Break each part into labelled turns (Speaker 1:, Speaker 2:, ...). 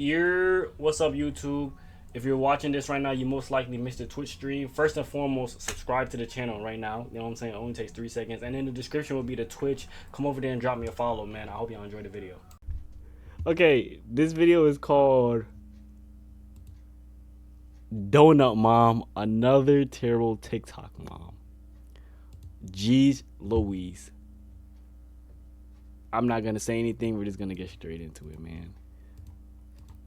Speaker 1: What's up, YouTube? If you're watching this right now, you most likely missed the Twitch stream. First and foremost, subscribe to the channel right now. You know what I'm saying? It only takes 3 seconds. And in the description will be the Twitch. Come over there and drop me a follow, man. I hope y'all enjoyed the video. Okay, this video is called Donut Mom, another terrible TikTok mom. Jeez Louise. I'm not going to say anything. We're just going to get straight into it, man.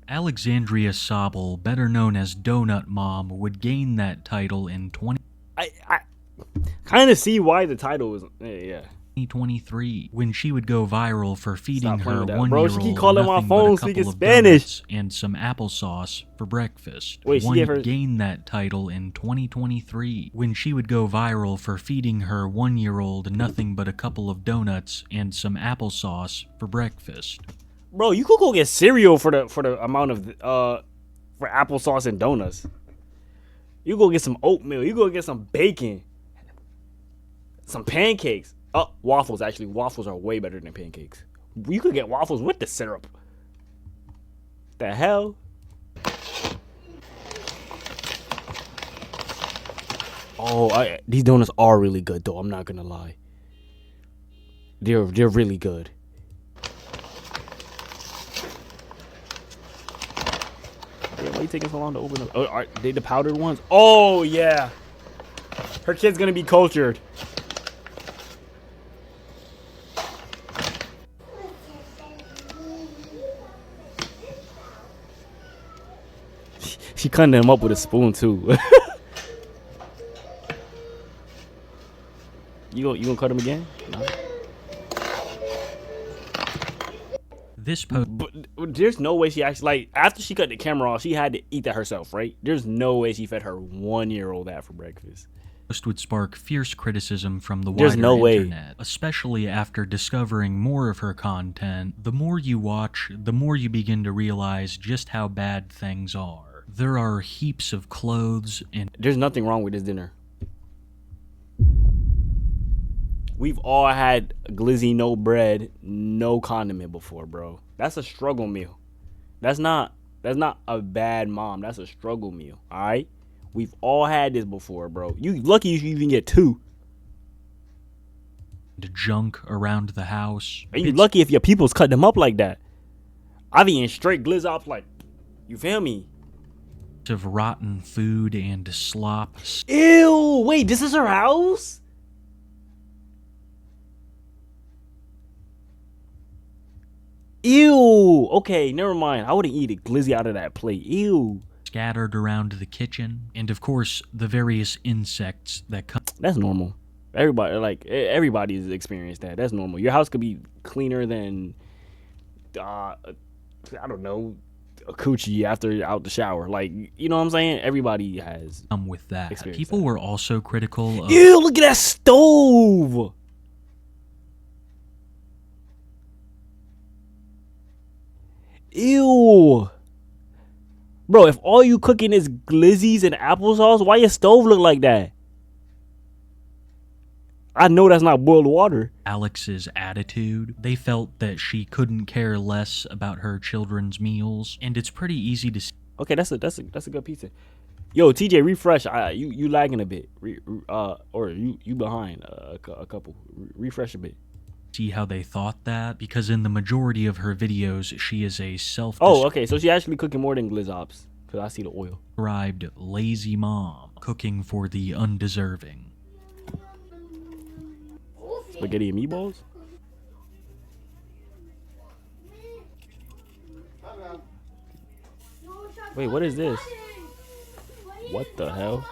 Speaker 2: Alexandria Sobel, better known as Donut Mom, would gain that title in
Speaker 1: I kind of see why the title was, yeah.
Speaker 2: 2023, when she would go viral for feeding her
Speaker 1: Bro,
Speaker 2: one-year-old
Speaker 1: she keep calling my
Speaker 2: nothing
Speaker 1: phone
Speaker 2: but a
Speaker 1: speaking
Speaker 2: couple of
Speaker 1: Spanish.
Speaker 2: donuts and some applesauce for breakfast.
Speaker 1: Wait, she gave her...
Speaker 2: gained that title in 2023, when she would go viral for feeding her one-year-old nothing but a couple of donuts and some applesauce for breakfast.
Speaker 1: Bro, you could go get cereal for the amount of for applesauce and donuts. You go get some oatmeal. You go get some bacon, some pancakes. Oh, waffles. Actually, waffles are way better than pancakes. You could get waffles with the syrup. The hell? Oh, these donuts are really good though. I'm not gonna lie. They're really good. Why are you taking so long to open them? Oh, are they the powdered ones? Oh, yeah. Her kid's gonna be cultured. She cutting them up with a spoon, too. You gonna cut them again? No.
Speaker 2: This post,
Speaker 1: but there's no way she actually, like, after she cut the camera off, she had to eat that herself, right? There's no way she fed her one-year-old that for breakfast.
Speaker 2: Would spark fierce criticism from the wider internet, especially after discovering more of her content. The more you watch, the more you begin to realize just how bad things are. There are heaps of clothes and...
Speaker 1: There's nothing wrong with this dinner. We've all had glizzy, no bread, no condiment before, bro. That's a struggle meal. That's not a bad mom. That's a struggle meal, all right? We've all had this before, bro. You lucky if you even get 2.
Speaker 2: The junk around the house.
Speaker 1: And you lucky if your people's cut them up like that. I've eaten straight glizzops, like, you feel me?
Speaker 2: Of rotten food and slop.
Speaker 1: Ew, wait, this is her house? Ew. Okay, never mind. I wouldn't eat a glizzy out of that plate. Ew.
Speaker 2: Scattered around the kitchen, and of course the various insects that come.
Speaker 1: That's normal. Everybody's experienced that. That's normal. Your house could be cleaner than I don't know, a coochie after out the shower. Like, you know what I'm saying? Everybody has
Speaker 2: with that. People were also critical of...
Speaker 1: Ew, look at that stove. Ew. Bro, if all you cooking is glizzies and applesauce, why your stove look like that? I know that's not boiled water.
Speaker 2: Alex's attitude. They felt that she couldn't care less about her children's meals, and it's pretty easy to see.
Speaker 1: Okay, that's a good pizza. Yo, TJ, refresh. You lagging a bit. Or you behind a couple. Refresh a bit.
Speaker 2: See how they thought that, because in the majority of her videos she is a
Speaker 1: okay, so she actually cooking more than glizzops, because I see the oil.
Speaker 2: Described lazy mom, cooking for the undeserving.
Speaker 1: Spaghetti and meatballs? Wait, what is this? What the hell?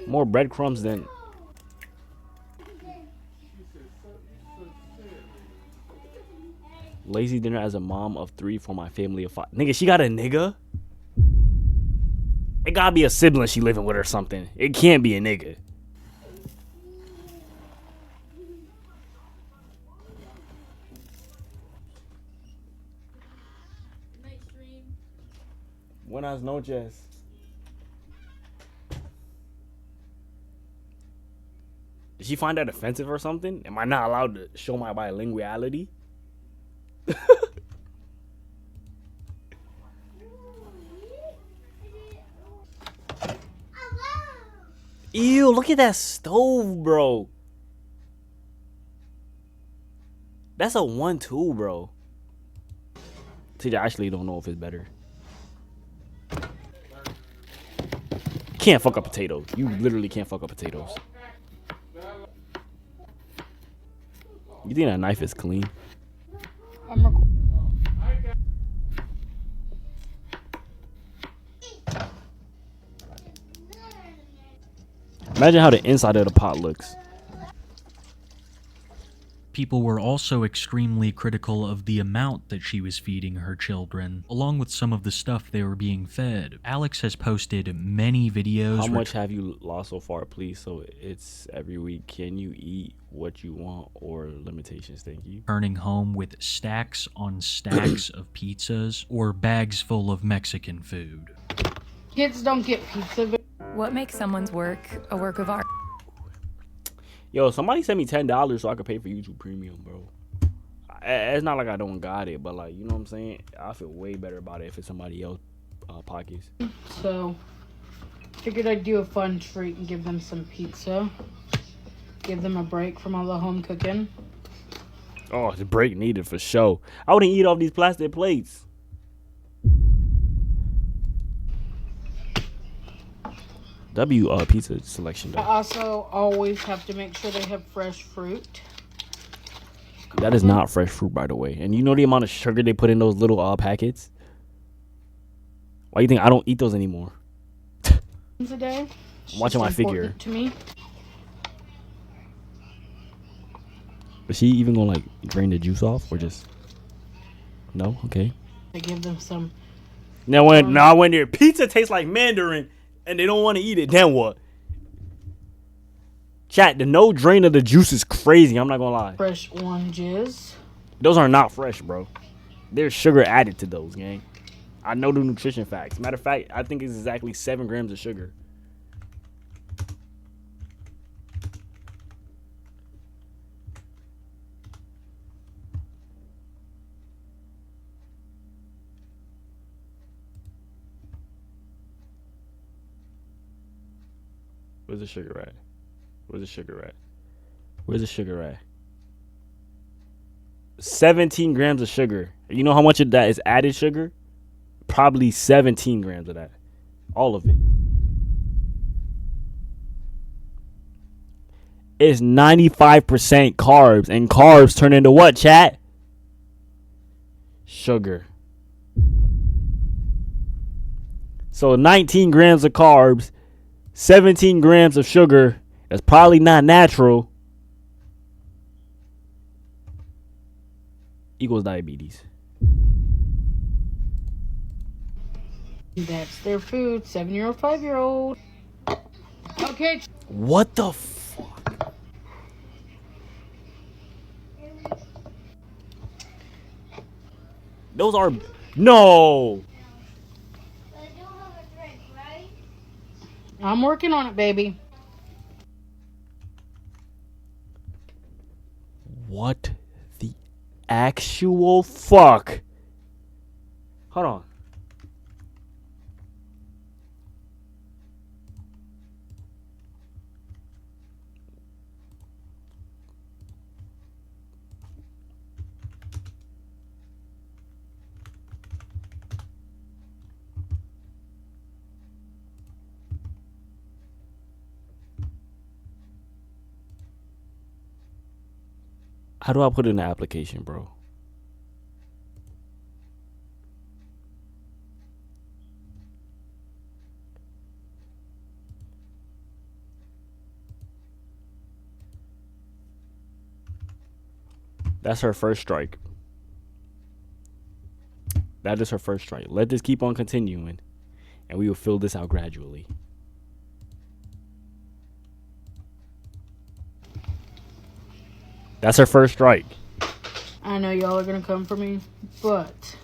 Speaker 1: More breadcrumbs than... Lazy dinner as a mom of 3 for my family of 5. Nigga, she got a nigga? It gotta be a sibling she living with or something. It can't be a nigga. Buenas noches. Did she find that offensive or something? Am I not allowed to show my bilinguality? Ew, look at that stove, bro. That's a 1-2, bro. TJ, I actually don't know if it's better. Can't fuck up potatoes. You literally can't fuck up potatoes. You think that knife is clean? Imagine how the inside of the pot looks.
Speaker 2: People were also extremely critical of the amount that she was feeding her children, along with some of the stuff they were being fed. Alex has posted many videos.
Speaker 1: How much have you lost so far, please? So it's every week. Can you eat what you want or limitations? Thank you.
Speaker 2: Returning home with stacks on stacks of pizzas or bags full of Mexican food.
Speaker 3: Kids don't get pizza.
Speaker 4: What makes someone's work a work of art?
Speaker 1: Yo, somebody sent me $10 so I could pay for YouTube Premium, bro. It's not like I don't got it, but like, you know what I'm saying? I feel way better about it if it's somebody else pockets.
Speaker 3: So, figured I'd do a fun treat and give them some pizza. Give them a break from all the home cooking.
Speaker 1: Oh, the break needed for sure. I wouldn't eat off these plastic plates. Pizza selection though.
Speaker 3: I also always have to make sure they have fresh fruit.
Speaker 1: That is not fresh fruit, by the way. And you know the amount of sugar they put in those little packets? Why do you think I don't eat those anymore?
Speaker 3: A day.
Speaker 1: I'm watching my figure.
Speaker 3: To me.
Speaker 1: Is she even gonna like drain the juice off or just no? Okay.
Speaker 3: I give them some.
Speaker 1: Now when their pizza tastes like Mandarin and they don't want to eat it, then what? Chat, the no drain of the juice is crazy. I'm not gonna lie.
Speaker 3: Fresh oranges.
Speaker 1: Those are not fresh, bro. There's sugar added to those, gang. I know the nutrition facts. Matter of fact, I think it's exactly 7 grams of sugar. Where's the sugar at? Where's the sugar at? Where's the sugar at? 17 grams of sugar. You know how much of that is added sugar? Probably 17 grams of that. All of it. It's 95% carbs. And carbs turn into what, chat? Sugar. So 19 grams of carbs, 17 grams of sugar. That's probably not natural. Equals diabetes.
Speaker 3: That's their food. 7-year-old, 5-year-old. Okay.
Speaker 1: What the fuck? Those are no.
Speaker 3: I'm working on it, baby.
Speaker 1: What the actual fuck? Hold on. How do I put it in the application, bro? That's her first strike. That is her first strike. Let this keep on continuing, and we will fill this out gradually. That's her first strike.
Speaker 3: I know y'all are gonna come for me, but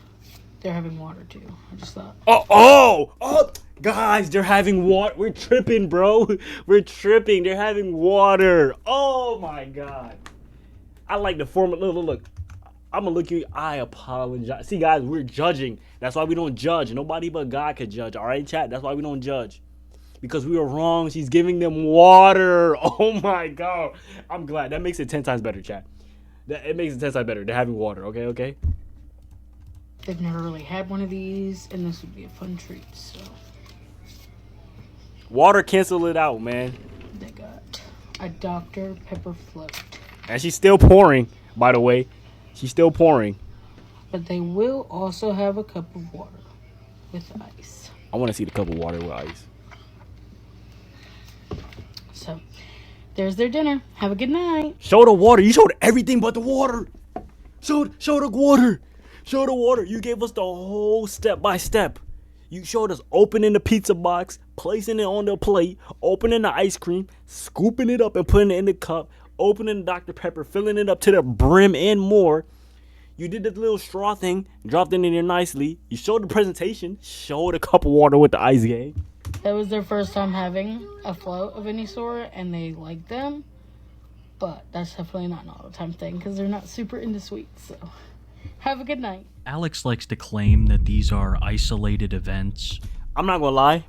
Speaker 3: they're having water too. I just thought.
Speaker 1: Oh, guys, they're having water. We're tripping, bro. We're tripping. They're having water. Oh my god. I like the formula. Look. I'm gonna look you. I apologize. See, guys, we're judging. That's why we don't judge. Nobody but God could judge. All right, chat. That's why we don't judge. because we were wrong. She's giving them water. Oh my God. I'm glad. That makes it 10 times better, chat. It makes it 10 times better. They're having water. Okay.
Speaker 3: They've never really had one of these, and this would be a fun treat. So
Speaker 1: water, cancel it out, man.
Speaker 3: they got a Dr. Pepper float.
Speaker 1: And she's still pouring, by the way. She's still pouring.
Speaker 3: But they will also have a cup of water with ice.
Speaker 1: I want to see the cup of water with ice.
Speaker 3: So there's their dinner. Have a good night.
Speaker 1: Show the water. You showed everything but the water. Show the water. Show the water. You gave us the whole step by step. You showed us opening the pizza box, placing it on the plate, opening the ice cream, scooping it up and putting it in the cup, opening the Dr. Pepper, filling it up to the brim and more. You did the little straw thing, dropped it in there nicely. You showed the presentation, showed a cup of water with the ice game.
Speaker 3: That was their first time having a float of any sort, and they liked them. But that's definitely not an all-the-time thing because they're not super into sweets. So have a good night.
Speaker 2: Alex likes to claim that these are isolated events.
Speaker 1: I'm not gonna lie.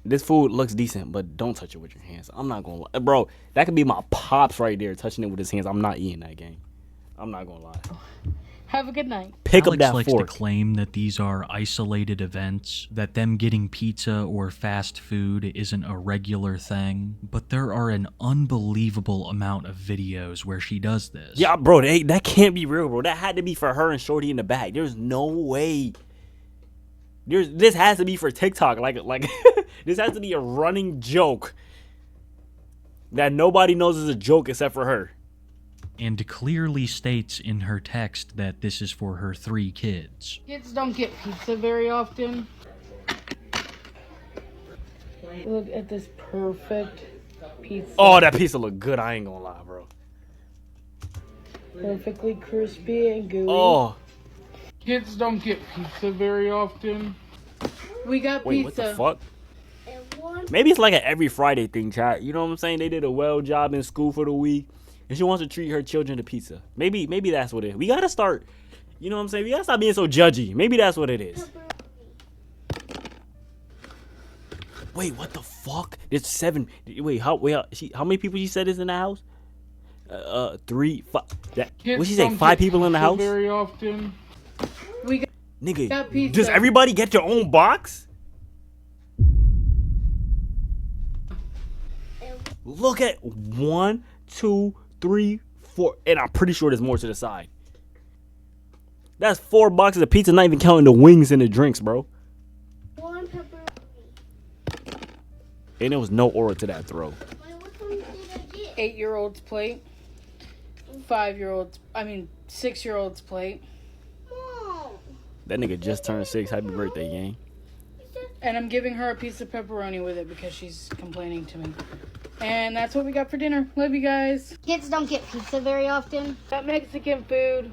Speaker 1: This food looks decent, but don't touch it with your hands. I'm not gonna lie. Bro, that could be my pops right there touching it with his hands. I'm not eating that game. I'm not gonna lie.
Speaker 3: Have a good night.
Speaker 1: Pick
Speaker 2: Alex
Speaker 1: up that
Speaker 2: likes
Speaker 1: fork.
Speaker 2: to claim that these are isolated events, that them getting pizza or fast food isn't a regular thing, but there are an unbelievable amount of videos where she does this.
Speaker 1: Yeah, bro, that can't be real, bro. That had to be for her and Shorty in the back. There's no way. This has to be for TikTok. Like this has to be a running joke that nobody knows is a joke except for her.
Speaker 2: And clearly states in her text that this is for her 3 kids.
Speaker 3: Kids don't get pizza very often. Look at this perfect pizza.
Speaker 1: Oh, that pizza look good. I ain't gonna lie, bro.
Speaker 3: Perfectly crispy and gooey.
Speaker 1: Oh.
Speaker 3: Kids don't get pizza very often. We got
Speaker 1: Wait,
Speaker 3: pizza.
Speaker 1: what the fuck? Maybe it's like an every Friday thing, chat. You know what I'm saying? They did a well job in school for the week, and she wants to treat her children to pizza. Maybe that's what it is. We gotta start. You know what I'm saying? We gotta stop being so judgy. Maybe that's what it is. Wait, what the fuck? There's 7. Wait, how many people she said is in the house? 3, 5. What she say? 5 people in the house?
Speaker 3: Very often. We got
Speaker 1: Nigga,
Speaker 3: pizza.
Speaker 1: does everybody get your own box? Look at 1, 2, 3, 4, and I'm pretty sure there's more to the side. That's 4 boxes of pizza, not even counting the wings and the drinks, bro.
Speaker 5: 1 pepperoni.
Speaker 1: And there was no order to that throw.
Speaker 5: Wait, which one did I get?
Speaker 3: 8-year-old's plate. 6-year-old's plate.
Speaker 5: Mom.
Speaker 1: That nigga just turned 6. Happy birthday, gang.
Speaker 3: And I'm giving her a piece of pepperoni with it because she's complaining to me. And that's what we got for dinner. Love you guys.
Speaker 5: Kids don't get pizza very often.
Speaker 3: Got Mexican food.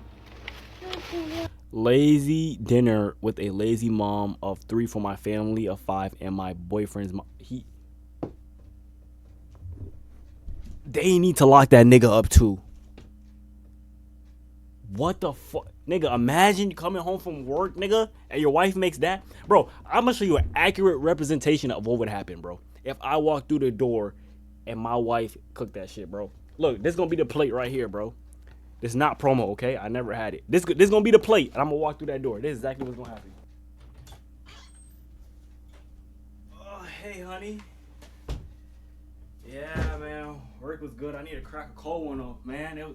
Speaker 1: Lazy dinner with a lazy mom of 3 for my family of 5 and my boyfriend's mom. They need to lock that nigga up too. What the fuck? Nigga, imagine you coming home from work, nigga, and your wife makes that. Bro, I'm gonna show you an accurate representation of what would happen, bro. If I walk through the door and my wife cooked that shit, bro. Look, this gonna be the plate right here, bro. This is not promo, okay? I never had it. This gonna be the plate, and I'm gonna walk through that door. This is exactly what's gonna happen. Oh, hey, honey. Yeah, man. Work was good. I need to crack a cold one off, man.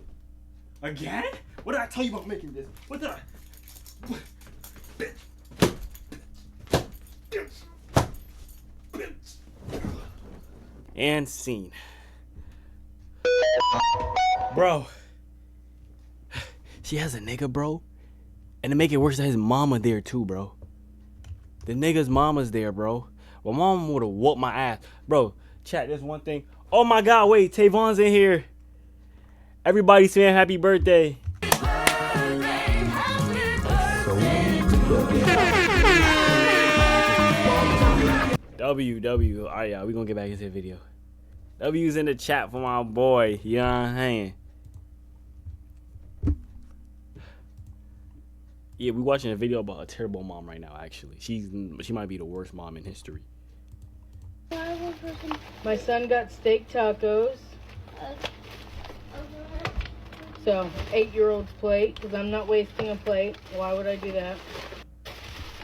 Speaker 1: Again? What did I tell you about making this? What did I... And scene. Bro. She has a nigga, bro. And to make it worse, his mama there too, bro. The nigga's mama's there, bro. Well, mom would have whooped my ass. Bro, chat, there's one thing. Oh my God, wait, Tavon's in here. Everybody saying happy birthday. W. Alright, y'all, we gonna get back into the video. W's in the chat for my boy. You know what I'm saying? Yeah, we watching a video about a terrible mom right now, actually. She might be the worst mom in history.
Speaker 3: My son got steak tacos. So, 8-year-old's plate, because I'm not wasting a plate. Why would I do that?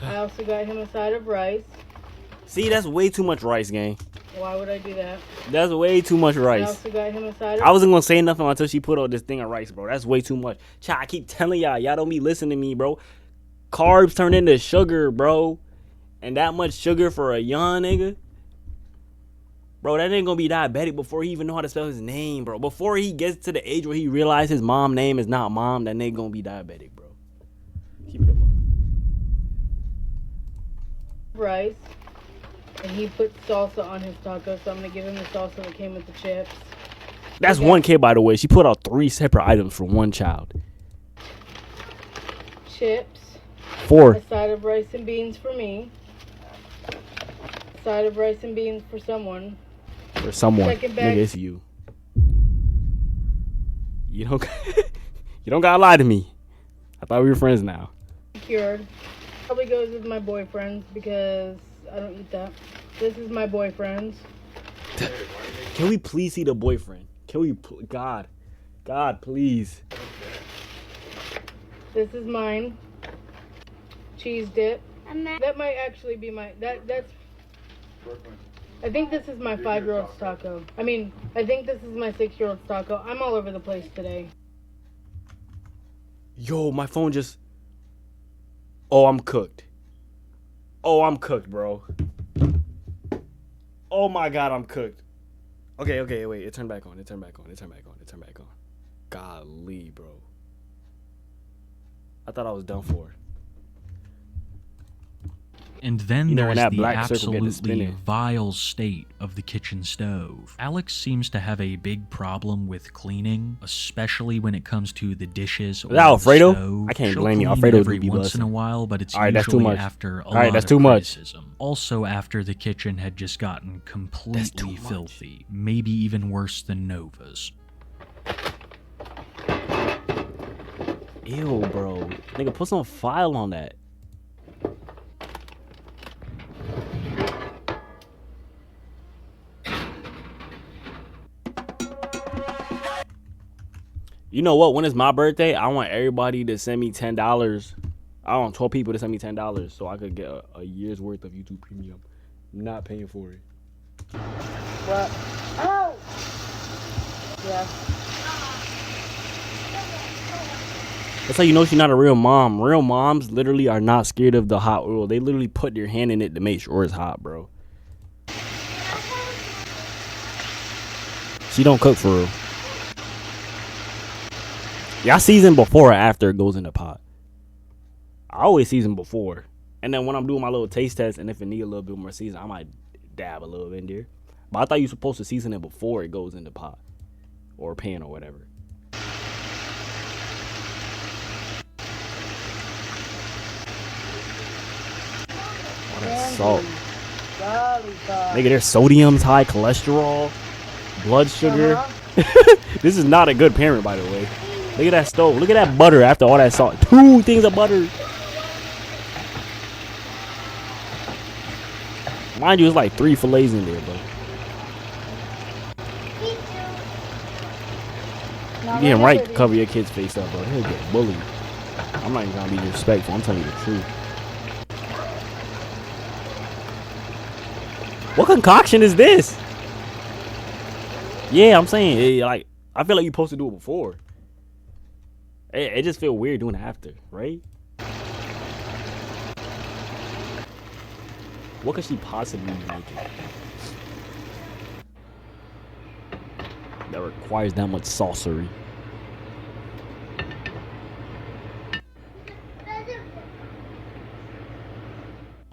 Speaker 3: I also got him a side of rice.
Speaker 1: See, that's way too much rice, gang.
Speaker 3: Why would I do that?
Speaker 1: That's way too much
Speaker 3: I
Speaker 1: rice.
Speaker 3: also got him a side of
Speaker 1: I wasn't gonna say nothing until she put on this thing of rice, bro. That's way too much. Child, I keep telling y'all don't be listening to me, bro. Carbs turn into sugar, bro. And that much sugar for a young nigga? Bro, that nigga gonna be diabetic before he even know how to spell his name, bro. Before he gets to the age where he realizes his mom name is not mom, that nigga gonna be diabetic, bro. Keep it up.
Speaker 3: rice. And he put salsa on his taco, so I'm gonna give him the salsa that came with the chips.
Speaker 1: That's one kid, by the way. She put out 3 separate items for one child.
Speaker 3: Chips.
Speaker 1: 4.
Speaker 3: A side of rice and beans for me. Side of rice and beans for someone.
Speaker 1: For someone.
Speaker 3: Second bag.
Speaker 1: Nigga, it's you. You don't you don't gotta lie to me. I thought we were friends now.
Speaker 3: Cured. Probably goes with my boyfriend's because I don't eat that. This is my boyfriend's.
Speaker 1: Can we please see the boyfriend? Can we, God, please.
Speaker 3: This is mine. Cheese dip. That might actually be my, that's, I think this is my 5-year-old's taco. I think this is my 6-year-old's taco. I'm all over the place today.
Speaker 1: Yo, my phone just, oh, I'm cooked. Oh, I'm cooked, bro. Oh my God, I'm cooked. Okay, wait, it turned back on. Golly, bro. I thought I was done for.
Speaker 2: And then
Speaker 1: You know, when
Speaker 2: there's
Speaker 1: that
Speaker 2: the
Speaker 1: black circle get to
Speaker 2: absolutely
Speaker 1: spinning.
Speaker 2: vile state of the kitchen stove. Alex seems to have a big problem with cleaning, especially when it comes to the dishes or
Speaker 1: that Alfredo?
Speaker 2: the stove.
Speaker 1: I can't
Speaker 2: She'll
Speaker 1: blame you.
Speaker 2: clean
Speaker 1: Alfredo
Speaker 2: every
Speaker 1: do be
Speaker 2: once in a
Speaker 1: bussin'.
Speaker 2: while, but it's
Speaker 1: All right, that's too
Speaker 2: usually
Speaker 1: much.
Speaker 2: after a
Speaker 1: All right,
Speaker 2: lot
Speaker 1: that's
Speaker 2: of
Speaker 1: too much.
Speaker 2: criticism. Also after the kitchen had just gotten completely
Speaker 1: much.
Speaker 2: filthy, maybe even worse than Nova's.
Speaker 1: Ew, bro. Nigga, put some file on that. You know what? When it's my birthday, I want everybody to send me $10. I want 12 people to send me $10 so I could get a year's worth of YouTube Premium. I'm not paying for it.
Speaker 3: What? Oh! Yeah.
Speaker 1: That's how you know she's not a real mom. Real moms literally are not scared of the hot oil. They literally put their hand in it to make sure it's hot, bro. She don't cook for real. Y'all season before or after it goes in the pot? I always season before. And then when I'm doing my little taste test and if it need a little bit more season, I might dab a little in there. But I thought you were supposed to season it before it goes in the pot. Or pan or whatever. Oh, that's salt. Nigga, there's sodium's high cholesterol, blood sugar. This is not a good parent, by the way. Look at that stove. Look at that butter after all that salt. 2 things of butter. Mind you, it's like 3 fillets in there, bro. You getting right to cover your kid's face up, bro. He'll get bullied. I'm not even gonna be disrespectful. I'm telling you the truth. What concoction is this? Yeah, I'm saying, like, I feel like you're supposed to do it before. It just feel weird doing it after, right? What could she possibly be making that requires that much saucery?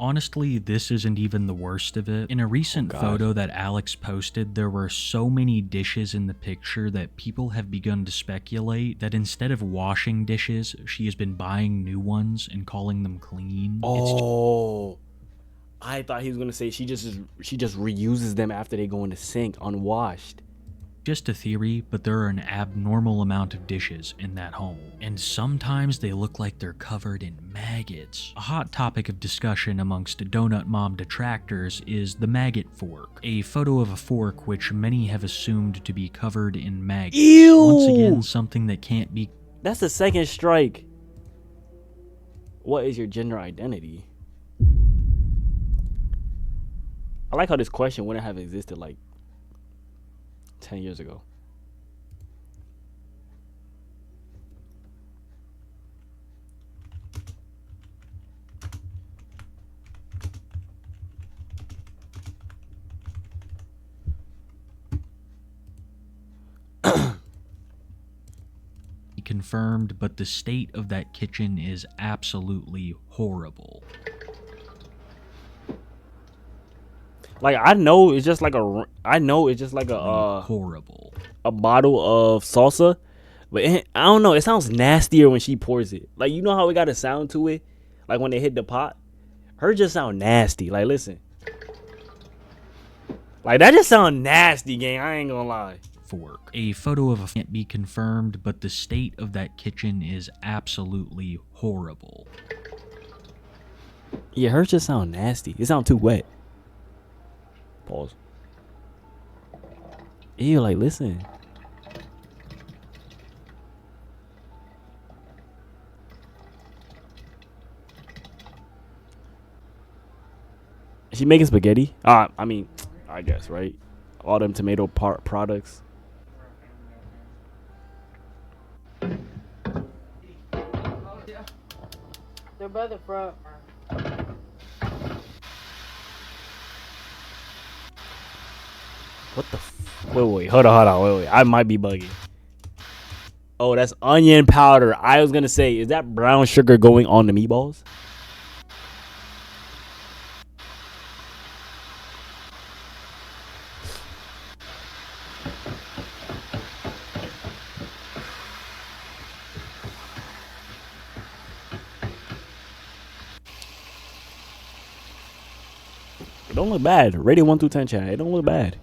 Speaker 2: Honestly, this isn't even the worst of it. In a recent photo that Alex posted, there were so many dishes in the picture that people have begun to speculate that instead of washing dishes, she has been buying new ones and calling them clean.
Speaker 1: Oh, I thought he was gonna say she just reuses them after they go in the sink unwashed.
Speaker 2: Just a theory, but there are an abnormal amount of dishes in that home, and sometimes they look like they're covered in maggots. A hot topic of discussion amongst Donut Mom detractors is the maggot fork, a photo of a fork which many have assumed to be covered in maggots.
Speaker 1: Ew!
Speaker 2: Once again, something that can't be...
Speaker 1: That's the second strike. What is your gender identity? I like how this question wouldn't have existed like 10 years ago.
Speaker 2: confirmed, but the state of that kitchen is absolutely horrible.
Speaker 1: Like, I know it's just like a
Speaker 2: horrible.
Speaker 1: A bottle of salsa, but I don't know, it sounds nastier when she pours it. Like, you know how it got a sound to it, like when they hit the pot. Her just sound nasty. Like, listen, like that just sound nasty, gang. I ain't gonna lie.
Speaker 2: Fork. A photo of a can't be confirmed, but the state of that kitchen is absolutely horrible.
Speaker 1: Yeah, hers just sound nasty. It sound too wet. Pause. Ew, like, listen. Is she making spaghetti? I mean, I guess, right? All them tomato products.
Speaker 3: They're by the front.
Speaker 1: What the wait, hold on, wait. I might be bugging. Oh, that's onion powder. I was gonna say, is that brown sugar going on the meatballs? It don't look bad. Rating 1 through 10, chat. It don't look bad.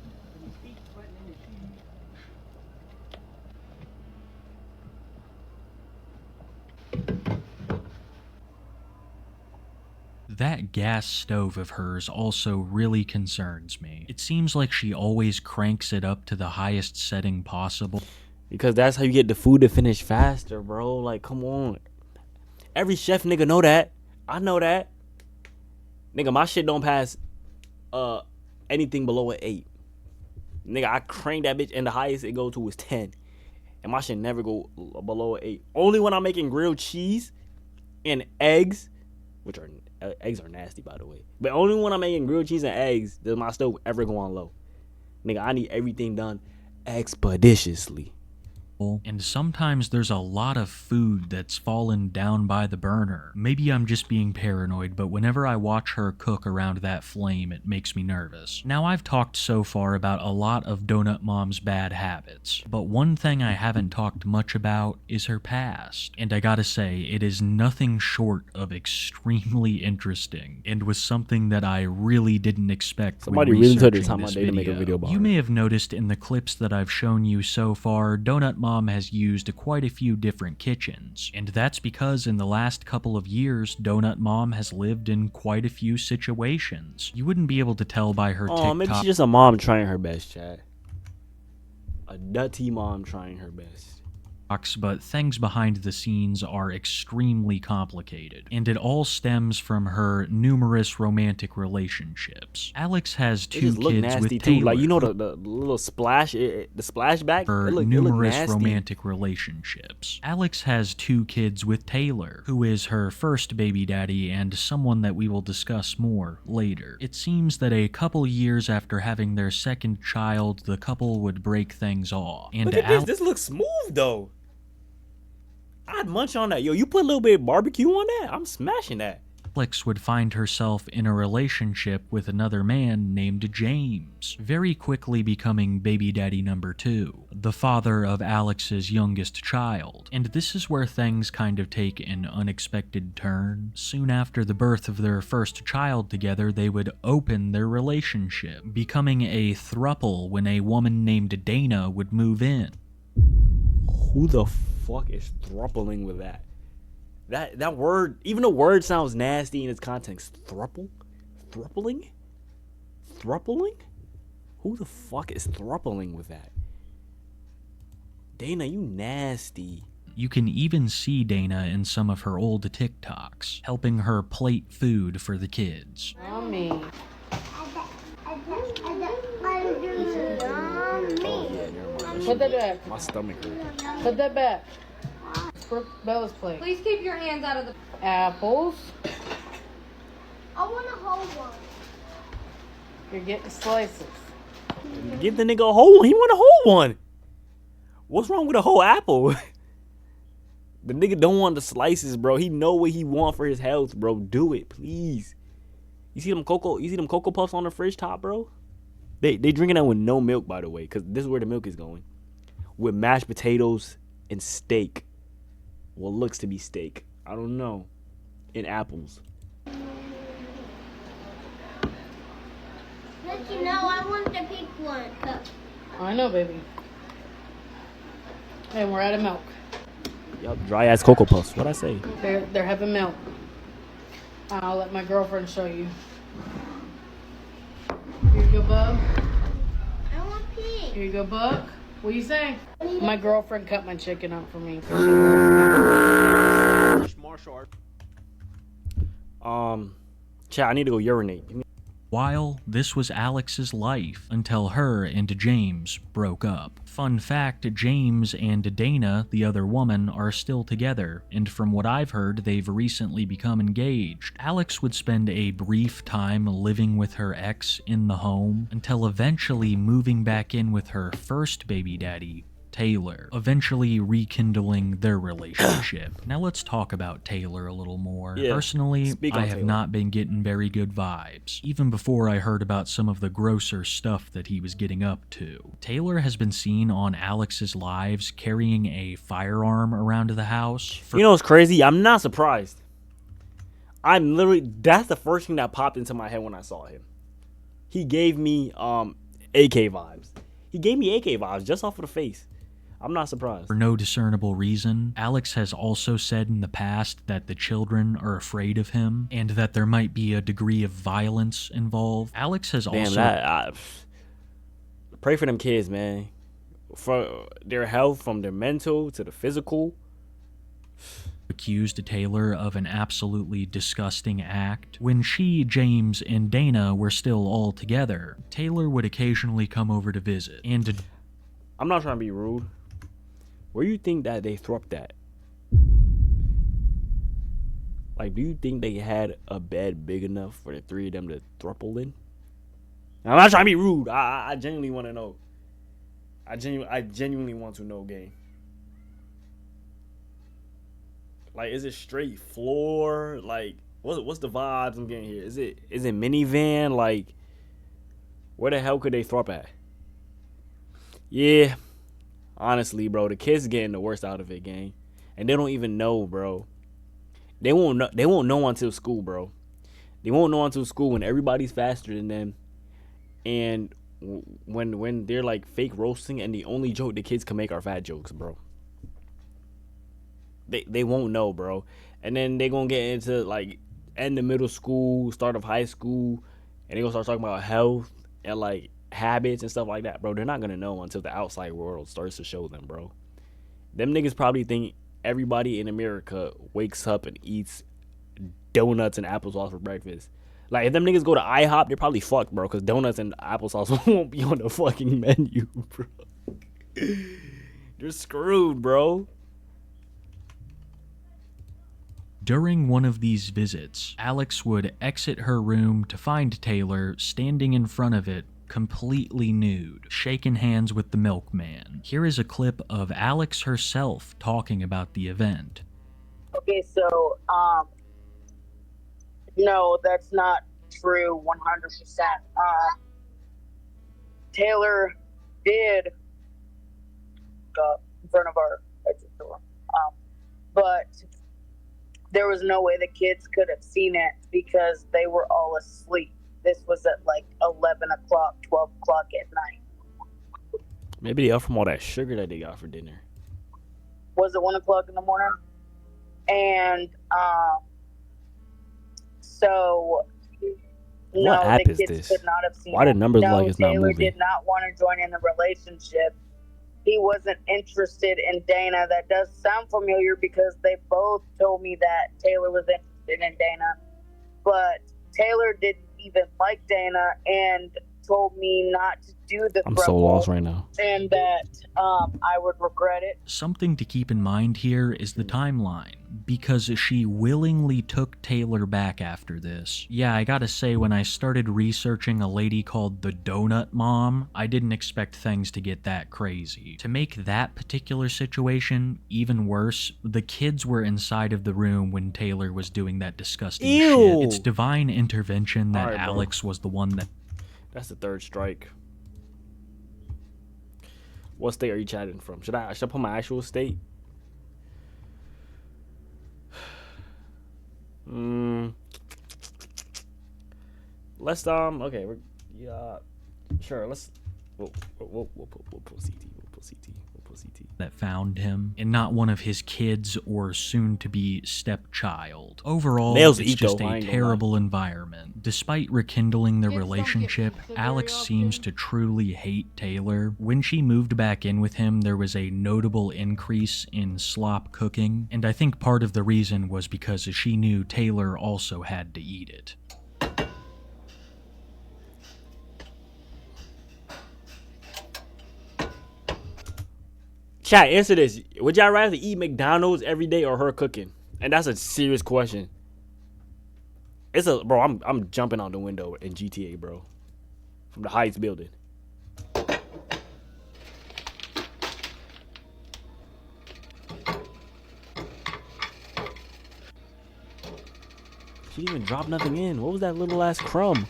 Speaker 2: That gas stove of hers also really concerns me. It seems like she always cranks it up to the highest setting possible.
Speaker 1: Because that's how you get the food to finish faster, bro. Like, come on. Every chef nigga know that. I know that. Nigga, my shit don't pass anything below an 8. Nigga, I crank that bitch and the highest it go to is 10. And my shit never go below an 8. Only when I'm making grilled cheese and eggs, which are eggs are nasty, by the way. But only when I'm making grilled cheese and eggs does my stove ever go on low. Nigga, I need everything done expeditiously.
Speaker 2: And sometimes there's a lot of food that's fallen down by the burner. Maybe I'm just being paranoid, but whenever I watch her cook around that flame, it makes me nervous. Now, I've talked so far about a lot of Donut Mom's bad habits, but one thing I haven't talked much about is her past. And I gotta say, it is nothing short of extremely interesting, and was something that I really didn't expect.
Speaker 1: Somebody really took the time of day to make a video about
Speaker 2: You
Speaker 1: her.
Speaker 2: may have noticed in the clips that I've shown you so far, Donut Mom has used quite a few different kitchens, and that's because in the last couple of years, Donut Mom has lived in quite a few situations. You wouldn't be able to tell by her TikTok.
Speaker 1: Maybe she's just a mom trying her best, chat. A nutty mom trying her best.
Speaker 2: But things behind the scenes are extremely complicated, and it all stems from her numerous romantic relationships. Alex has two kids with Taylor.
Speaker 1: Like, you know, the little splash, the splashback.
Speaker 2: Her numerous romantic relationships. Alex has 2 kids with Taylor, who is her first baby daddy and someone that we will discuss more later. It seems that a couple years after having their second child, the couple would break things off. And
Speaker 1: look at this. This looks smooth though. I'd munch on that. Yo, you put a little bit of barbecue on that? I'm smashing that.
Speaker 2: Alex would find herself in a relationship with another man named James, very quickly becoming baby daddy number 2, the father of Alex's youngest child. And this is where things kind of take an unexpected turn. Soon after the birth of their first child together, they would open their relationship, becoming a throuple when a woman named Dana would move in.
Speaker 1: Who the fuck is throupling with that? That word, even the word sounds nasty in its context. Thruple? Thrupling? Thrupling? Who the fuck is throupling with that? Dana, you nasty.
Speaker 2: You can even see Dana in some of her old TikToks, helping her plate food for the kids.
Speaker 3: Mommy. Put that back.
Speaker 1: My stomach hurts.
Speaker 3: Put that back. Bella's plate.
Speaker 6: Please keep your hands out of the...
Speaker 3: Apples.
Speaker 5: I want a whole one.
Speaker 3: You're getting slices.
Speaker 1: Give the nigga a whole one. He want a whole one. What's wrong with a whole apple? The nigga don't want the slices, bro. He know what he want for his health, bro. Do it, please. You see them cocoa puffs on the fridge top, bro? They drinking that with no milk, by the way, because this is where the milk is going. With mashed potatoes and steak. What looks to be steak. I don't know. And apples.
Speaker 5: Let you know, I want the pink one cup.
Speaker 3: I know, baby. Hey, we're out of milk.
Speaker 1: Yup, dry ass cocoa puffs. What'd I say?
Speaker 3: They're having milk. I'll let my girlfriend show you. Here you go, bub.
Speaker 5: I want pink.
Speaker 3: Here you go, Buck. What you saying? My girlfriend cut my chicken up for me.
Speaker 1: Chat, I need to go urinate.
Speaker 2: While this was Alex's life until her and James broke up. Fun fact, James and Dana, the other woman, are still together, and from what I've heard, they've recently become engaged. Alex would spend a brief time living with her ex in the home, until eventually moving back in with her first baby daddy, Taylor, eventually rekindling their relationship. Now let's talk about Taylor a little more.
Speaker 1: Yeah,
Speaker 2: Personally, I have
Speaker 1: Taylor.
Speaker 2: not been getting very good vibes, even before I heard about some of the grosser stuff that he was getting up to. Taylor has been seen on Alex's lives carrying a firearm around the house.
Speaker 1: You know what's crazy? I'm not surprised. That's the first thing that popped into my head when I saw him. He gave me AK vibes. He gave me AK vibes just off of the face. I'm not surprised.
Speaker 2: For no discernible reason, Alex has also said in the past that the children are afraid of him and that there might be a degree of violence involved. Alex has
Speaker 1: pray for them kids, man. For their health, from their mental to the physical.
Speaker 2: Accused Taylor of an absolutely disgusting act. When she, James, and Dana were still all together, Taylor would occasionally come over to visit. And
Speaker 1: I'm not trying to be rude. Where you think that they thrupped at? Like, do you think they had a bed big enough for the three of them to thruple in? I'm not trying to be rude. I genuinely want to know. I genuinely want to know, gang. Like, is it straight floor? Like, what's the vibes I'm getting here? Is it minivan? Like, where the hell could they thrup at? Yeah, honestly, bro, the kids getting the worst out of it, gang, and they don't even know, bro. They won't know until school, bro. They won't know until school when everybody's faster than them, and when they're like fake roasting, and the only joke the kids can make are fat jokes, bro. They won't know, bro. And then they gonna get into like end of middle school, start of high school, and they gonna start talking about health and like habits and stuff like that, bro. They're not gonna know until the outside world starts to show them, bro. Them niggas probably think everybody in America wakes up and eats donuts and applesauce for breakfast. Like, if them niggas go to IHOP, they're probably fucked, bro, because donuts and applesauce won't be on the fucking menu, bro. You're screwed, bro.
Speaker 2: during one of these visits, Alex would exit her room to find Taylor standing in front of it, completely nude, shaking hands with the milkman. Here is a clip of Alex herself talking about the event.
Speaker 7: Okay, so
Speaker 6: No, that's not true 100%. Taylor did go in front of our exit door. But there was no way the kids could have seen it because they were all asleep. This was at like 11 o'clock, 12 o'clock at night.
Speaker 1: Maybe they up from all that sugar that they got for dinner.
Speaker 6: Was it 1 o'clock in the morning? And so
Speaker 1: what app
Speaker 6: the
Speaker 1: is
Speaker 6: kids
Speaker 1: this?
Speaker 6: could not have seen
Speaker 1: Why the numbers
Speaker 6: it.
Speaker 1: like it's not
Speaker 6: Taylor
Speaker 1: moving?
Speaker 6: did not want to join in the relationship. He wasn't interested in Dana. That does sound familiar because they both told me that Taylor was interested in Dana. But Taylor didn't even like Dana and told me not to do the
Speaker 1: I'm so lost right now.
Speaker 6: and that I would regret it.
Speaker 2: Something to keep in mind here is the timeline, because she willingly took Taylor back after this. Yeah, I gotta say, when I started researching a lady called the Donut Mom, I didn't expect things to get that crazy. To make that particular situation even worse, the kids were inside of the room when Taylor was doing that disgusting shit. It's divine intervention that
Speaker 1: Alright, bro.
Speaker 2: Alex was the one that...
Speaker 1: That's the third strike. What state are you chatting from? Should I put my actual state? Let's okay, sure, let's we'll put CT. We'll put CT.
Speaker 2: that found him, and not one of his kids or soon-to-be stepchild. Overall,
Speaker 1: Nails
Speaker 2: it's
Speaker 1: eat,
Speaker 2: just
Speaker 1: though, I
Speaker 2: a
Speaker 1: ain't gonna
Speaker 2: terrible environment. Despite rekindling the relationship, Alex seems to truly hate Taylor. When she moved back in with him, there was a notable increase in slop cooking, and I think part of the reason was because she knew Taylor also had to eat it.
Speaker 1: Chat, answer this. Would y'all rather eat McDonald's every day or her cooking? And that's a serious question. Bro, I'm jumping out the window in GTA, bro. From the Heights building. She didn't even drop nothing in. What was that little ass crumb?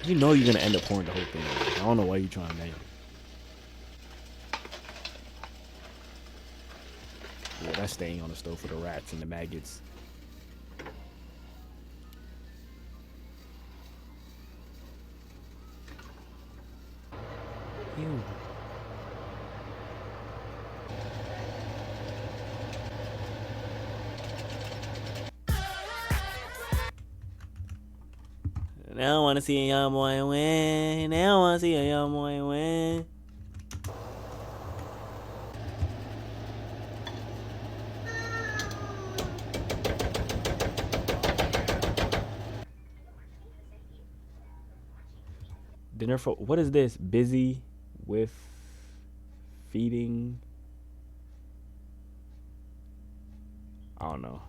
Speaker 1: You know you're gonna end up pouring the whole thing. I don't know why you're trying to nail it. Yeah, that's staying on the stove for the rats and the maggots. Ew. Now I wanna see a young boy win. Now I wanna see a young boy win. Dinner for what is this? Busy with feeding. I don't know.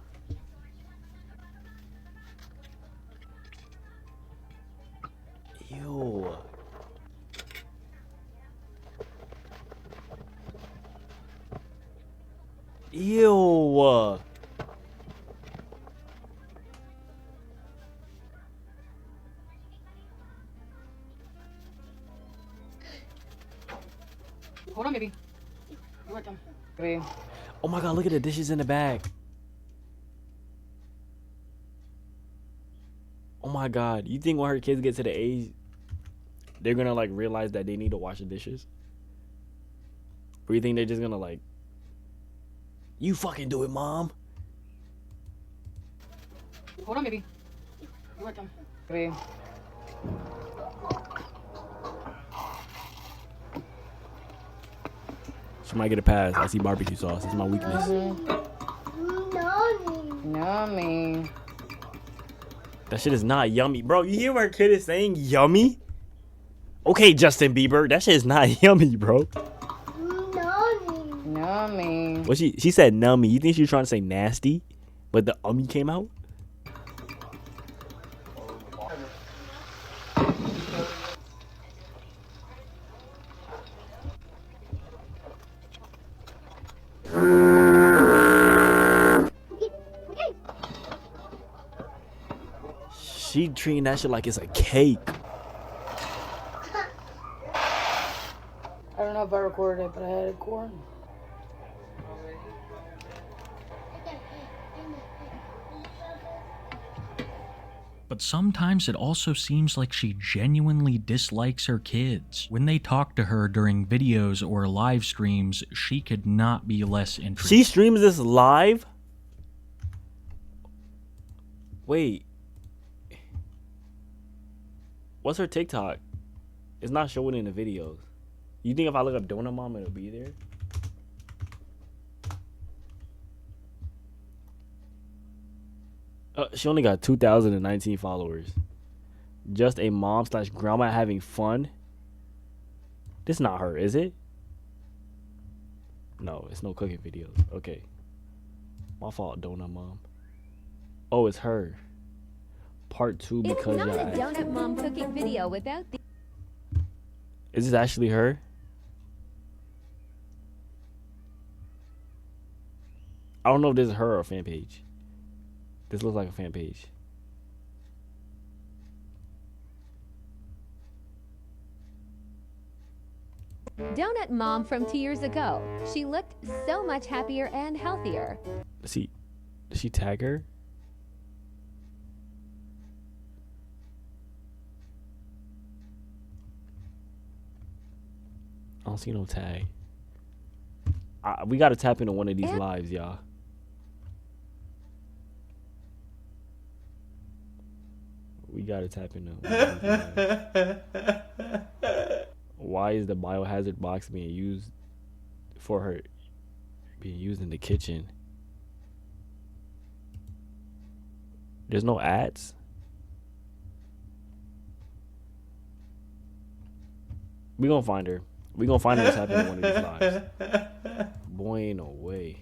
Speaker 1: Ew. Ew.
Speaker 3: Hold on, baby. You're welcome. Baby.
Speaker 1: Oh my god, look at the dishes in the bag. Oh my god. You think when her kids get to the age, they're gonna like realize that they need to wash the dishes? Or you think they're just gonna like, you fucking do it, mom?
Speaker 3: Hold on, baby. You're welcome. Baby.
Speaker 1: She might get a pass. I see barbecue sauce. It's my weakness.
Speaker 3: Yummy.
Speaker 1: That shit is not yummy. Bro, you hear what her kid is saying? Yummy? Okay, Justin Bieber. That shit is not yummy, bro.
Speaker 3: Yummy.
Speaker 1: What she said nummy. You think she was trying to say nasty? But the came out? She treating that shit like it's a cake.
Speaker 3: I don't know if I recorded it, but I had a corn.
Speaker 2: But sometimes it also seems like she genuinely dislikes her kids. When they talk to her during videos or live streams, she could not be less interested.
Speaker 1: She streams this live? Wait. What's her TikTok? It's not showing in the videos. You think if I look up Donut Mom, it'll be there? She only got 2,019 followers. Just a mom / grandma having fun. This not her, is it? No, it's no cooking videos. Okay. My fault, Donut Mom. Oh, it's her. Part 2 because
Speaker 7: it's not
Speaker 1: y'all
Speaker 7: a Donut Mom cooking video without the...
Speaker 1: Is this actually her? I don't know if this is her or a fan page. This looks like a fan page.
Speaker 7: Donut Mom from 2 years ago. She looked so much happier and healthier.
Speaker 1: Did she tag her? I don't see no tag. We gotta tap into one of these lives, y'all. We gotta tap into one of these lives. Why is the biohazard box being used for her? Being used in the kitchen. There's no ads. We gonna find her. We gonna find her and tap into one of these lives. Boy, no way.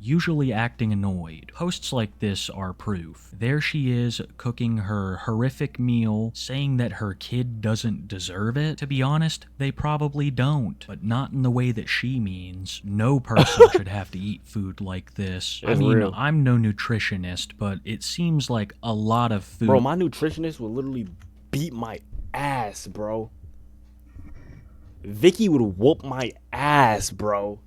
Speaker 2: Usually acting annoyed. Posts like this are proof. There she is cooking her horrific meal, saying that her kid doesn't deserve it. To be honest, they probably don't, but not in the way that she means. No person should have to eat food like this.
Speaker 1: It's real.
Speaker 2: I'm no nutritionist, but it seems like a lot of food.
Speaker 1: Bro, my nutritionist will literally beat my ass, bro. Vicky would whoop my ass, bro.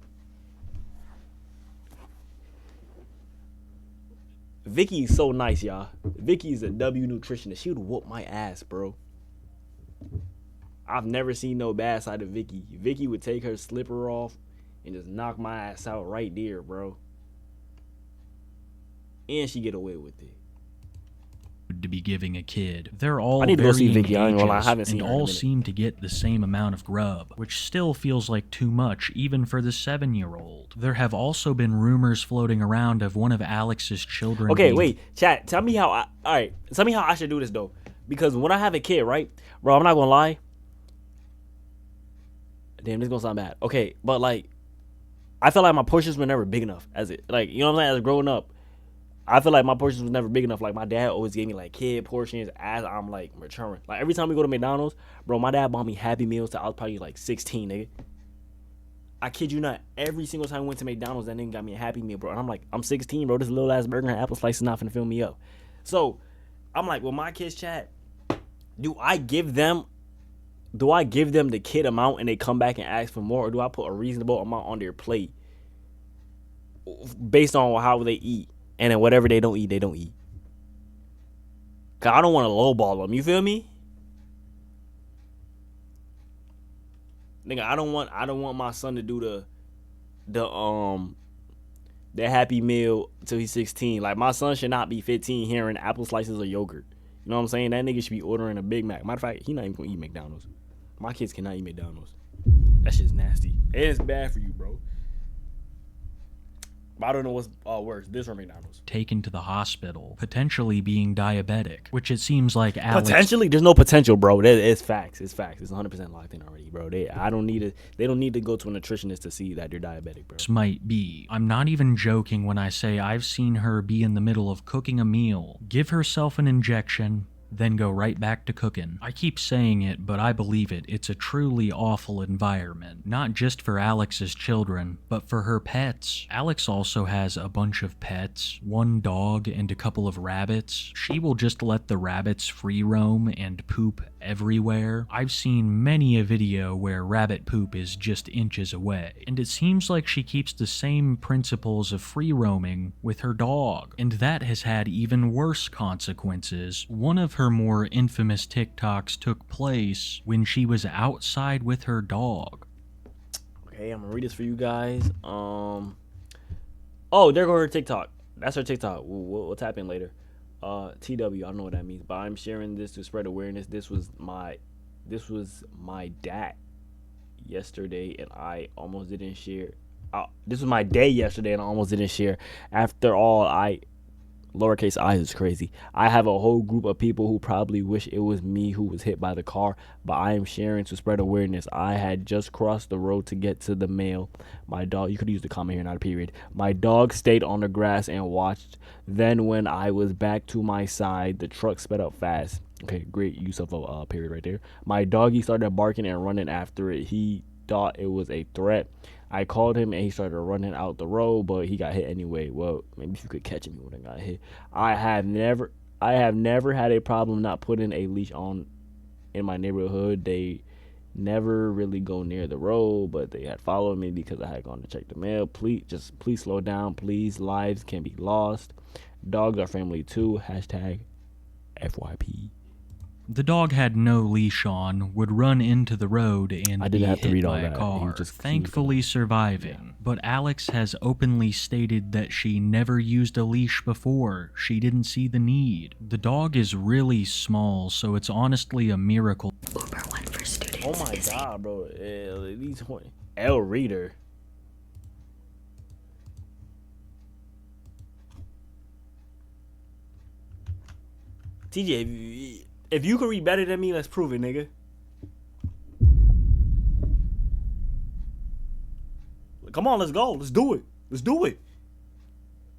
Speaker 1: Vicky's so nice, y'all. Vicky's a W nutritionist. She would whoop my ass, bro. I've never seen no bad side of Vicky. Vicky would take her slipper off and just knock my ass out right there, bro. And she get away with it.
Speaker 2: To be giving a kid. They're all
Speaker 1: I need to go see
Speaker 2: varying
Speaker 1: Vicky. I ain't gonna lie, I
Speaker 2: ages,
Speaker 1: haven't seen
Speaker 2: and
Speaker 1: her in a
Speaker 2: all
Speaker 1: minute.
Speaker 2: seem to get the same amount of grub, which still feels like too much even for the 7-year-old. There have also been rumors floating around of one of Alex's children.
Speaker 1: Okay,
Speaker 2: being...
Speaker 1: wait, chat. Tell me how. Tell me how I should do this though, because when I have a kid, right, bro, I'm not gonna lie. Damn, this is gonna sound bad. Okay, but like, I feel like my portions were never big enough. As it, like, you know what I'm saying? As growing up, I feel like my portions was never big enough. Like, my dad always gave me like kid portions as I'm like maturing. Like, every time we go to McDonald's, bro, my dad bought me Happy Meals till I was probably like 16, nigga. I kid you not. Every single time we went to McDonald's, that nigga got me a Happy Meal, bro. And I'm like, I'm 16, bro. This little ass burger and apple slice is not finna fill me up. So, I'm like, well, my kids, chat, do I give them the kid amount and they come back and ask for more, or do I put a reasonable amount on their plate based on how they eat? And then whatever they don't eat, they don't eat. Cause I don't want to lowball them. You feel me? Nigga, I don't want my son to do the Happy Meal till he's 16. Like, my son should not be 15 hearing apple slices of yogurt. You know what I'm saying? That nigga should be ordering a Big Mac. Matter of fact, he not even gonna eat McDonald's. My kids cannot eat McDonald's. That shit's nasty. And it's bad for you, bro. But I don't know what's worse, this or McDonald's.
Speaker 2: Taken to the hospital, potentially being diabetic, which it seems like Alex...
Speaker 1: Potentially? There's no potential, bro. It's facts. It's facts. It's 100% locked in already, bro. They don't need to go to a nutritionist to see that they're diabetic, bro.
Speaker 2: Might be. I'm not even joking when I say I've seen her be in the middle of cooking a meal, give herself an injection, then go right back to cooking. I keep saying it, but I believe it. It's a truly awful environment, not just for Alex's children, but for her pets. Alex also has a bunch of pets, one dog and a couple of rabbits. She will just let the rabbits free roam and poop everywhere. I've seen many a video where rabbit poop is just inches away, and it seems like she keeps the same principles of free roaming with her dog, and that has had even worse consequences. One of her more infamous TikToks took place when she was outside with her dog.
Speaker 1: Okay, I'm gonna read this for you guys. Oh, there go her TikTok. That's her TikTok. We'll tap in later. TW, I don't know what that means, but I'm sharing this to spread awareness. This was my dad yesterday, and I almost didn't share. This was my day yesterday, and I almost didn't share. After all, lowercase I is crazy. I have a whole group of people who probably wish it was me who was hit by the car, but I am sharing to spread awareness. I had just crossed the road to get to the mail. My dog, you could use the comma here, not a period. My dog stayed on the grass and watched. Then when I was back to my side, the truck sped up fast. Okay, great use of a period right there. My doggy started barking and running after it. He thought it was a threat. I called him and he started running out the road, but he got hit anyway. Well, maybe if you could catch him, he wouldn't got hit. I have never had a problem not putting a leash on in my neighborhood. They never really go near the road, but they had followed me because I had gone to check the mail. Please slow down. Please, lives can be lost. Dogs are family too. Hashtag FYP.
Speaker 2: The dog had no leash on, would run into the road and
Speaker 1: I
Speaker 2: be
Speaker 1: didn't have to
Speaker 2: hit
Speaker 1: read all
Speaker 2: by a
Speaker 1: that.
Speaker 2: car,
Speaker 1: He just
Speaker 2: thankfully surviving. But Alex has openly stated that she never used a leash before. She didn't see the need. The dog is really small, so it's honestly a miracle.
Speaker 4: Uber One for students.
Speaker 1: Oh my god, bro. These L Reader. TJ, if you can read better than me, let's prove it, nigga. Come on, let's go. Let's do it. Let's do it.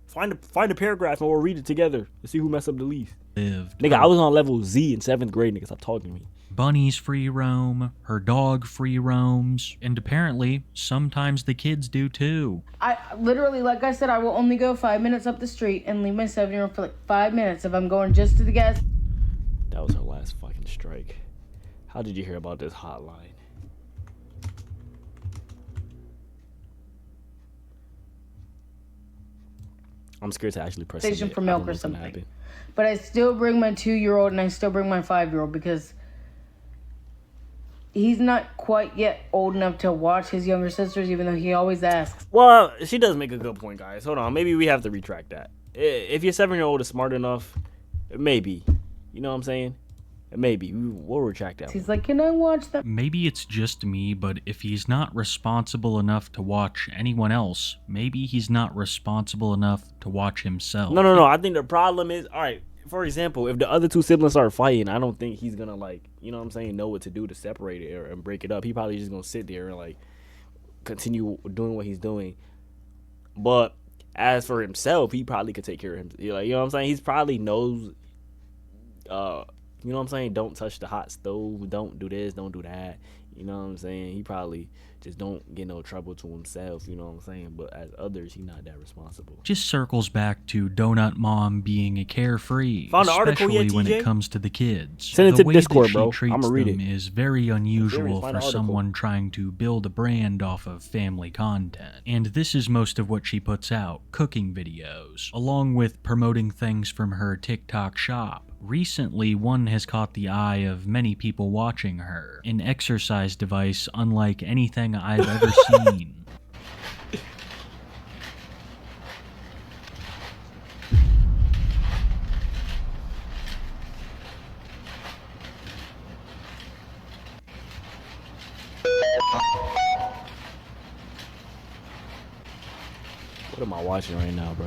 Speaker 1: Find a paragraph and we'll read it together and see who messed up the least. Nigga, I was on level Z in 7th grade, nigga. Stop talking to me.
Speaker 2: Bunnies free roam, her dog free roams, and apparently, sometimes the kids do too.
Speaker 3: I literally, like I said, I will only go 5 minutes up the street and leave my 7-year-old for like 5 minutes if I'm going just to the gas.
Speaker 1: That was her last fucking strike. How did you hear about this hotline? I'm scared to actually press
Speaker 3: Station for milk or something. But I still bring my 2-year-old and I still bring my 5-year-old because he's not quite yet old enough to watch his younger sisters, even though he always asks.
Speaker 1: Well, she does make a good point, guys. Hold on. Maybe we have to retract that. If your 7-year-old is smart enough, maybe. You know what I'm saying? Maybe. We'll retract that.
Speaker 3: He's like, can I watch that?
Speaker 2: Maybe it's just me, but if he's not responsible enough to watch anyone else, maybe he's not responsible enough to watch himself.
Speaker 1: No. I think the problem is, all right, for example, if the other two siblings start fighting, I don't think he's going to, like, you know what I'm saying, know what to do to separate it and break it up. He probably just going to sit there and, like, continue doing what he's doing. But as for himself, he probably could take care of him. Like, you know what I'm saying? He's probably knows, you know what I'm saying? Don't touch the hot stove. Don't do this. Don't do that. You know what I'm saying? He probably just don't get no trouble to himself. You know what I'm saying? But as others, he's not that responsible.
Speaker 2: Just circles back to Donut Mom being a carefree,
Speaker 1: Found the article yet,
Speaker 2: especially when
Speaker 1: TJ?
Speaker 2: it comes to the kids.
Speaker 1: Send it
Speaker 2: the
Speaker 1: to
Speaker 2: way
Speaker 1: Discord,
Speaker 2: that
Speaker 1: bro.
Speaker 2: she treats
Speaker 1: I'ma read
Speaker 2: them
Speaker 1: it.
Speaker 2: is very unusual
Speaker 1: Find
Speaker 2: for
Speaker 1: the article.
Speaker 2: someone trying to build a brand off of family content. And this is most of what she puts out, cooking videos, along with promoting things from her TikTok shop. Recently, one has caught the eye of many people watching her, an exercise device unlike anything I've ever seen.
Speaker 1: What am I watching right now, bro?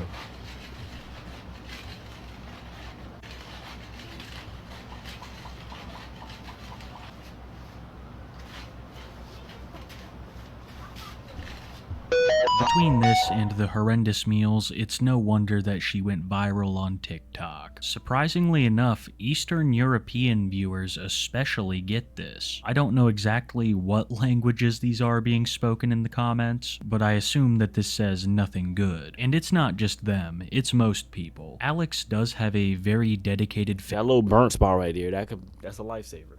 Speaker 2: Between this and the horrendous meals, it's no wonder that she went viral on TikTok. Surprisingly enough, Eastern European viewers especially get this. I don't know exactly what languages these are being spoken in the comments, but I assume that this says nothing good. And it's not just them, it's most people. Alex does have a very dedicated
Speaker 1: that little burnt spot right there, that's a lifesaver.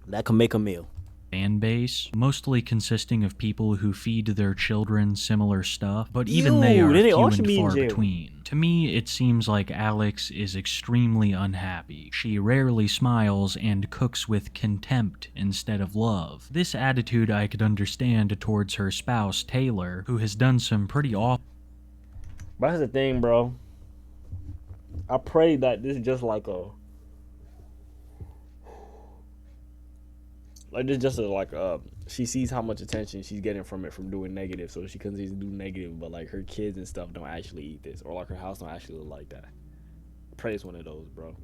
Speaker 1: That could make a meal.
Speaker 2: Fan base, mostly consisting of people who feed their children similar stuff, but even they are few and far between. To me, it seems like Alex is extremely unhappy. She rarely smiles and cooks with contempt instead of love. This attitude I could understand towards her spouse, Taylor, who has done some pretty awful.
Speaker 1: But that's the thing, bro. I pray that this is just like she sees how much attention she's getting from it from doing negative, so she continues to do negative, but like her kids and stuff don't actually eat this, or like her house don't actually look like that. I pray it's one of those, bro.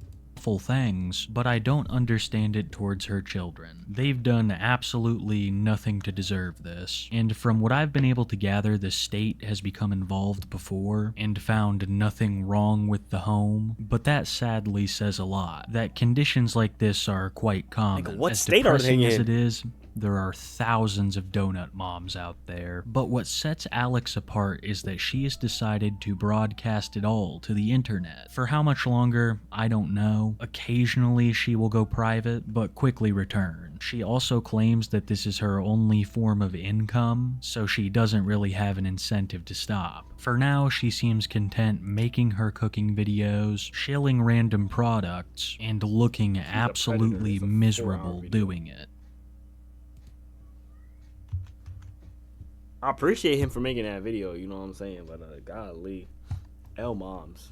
Speaker 2: Things, but I don't understand it towards her children. They've done absolutely nothing to deserve this, and from what I've been able to gather, the state has become involved before and found nothing wrong with the home, but that sadly says a lot. That conditions like this are quite common.
Speaker 1: Like, what state are they in?
Speaker 2: As it is, there are thousands of donut moms out there, but what sets Alex apart is that she has decided to broadcast it all to the internet. For how much longer, I don't know. Occasionally she will go private, but quickly return. She also claims that this is her only form of income, so she doesn't really have an incentive to stop. For now, she seems content making her cooking videos, shilling random products, and looking absolutely miserable doing it.
Speaker 1: I appreciate him for making that video, you know what I'm saying? But golly, L moms.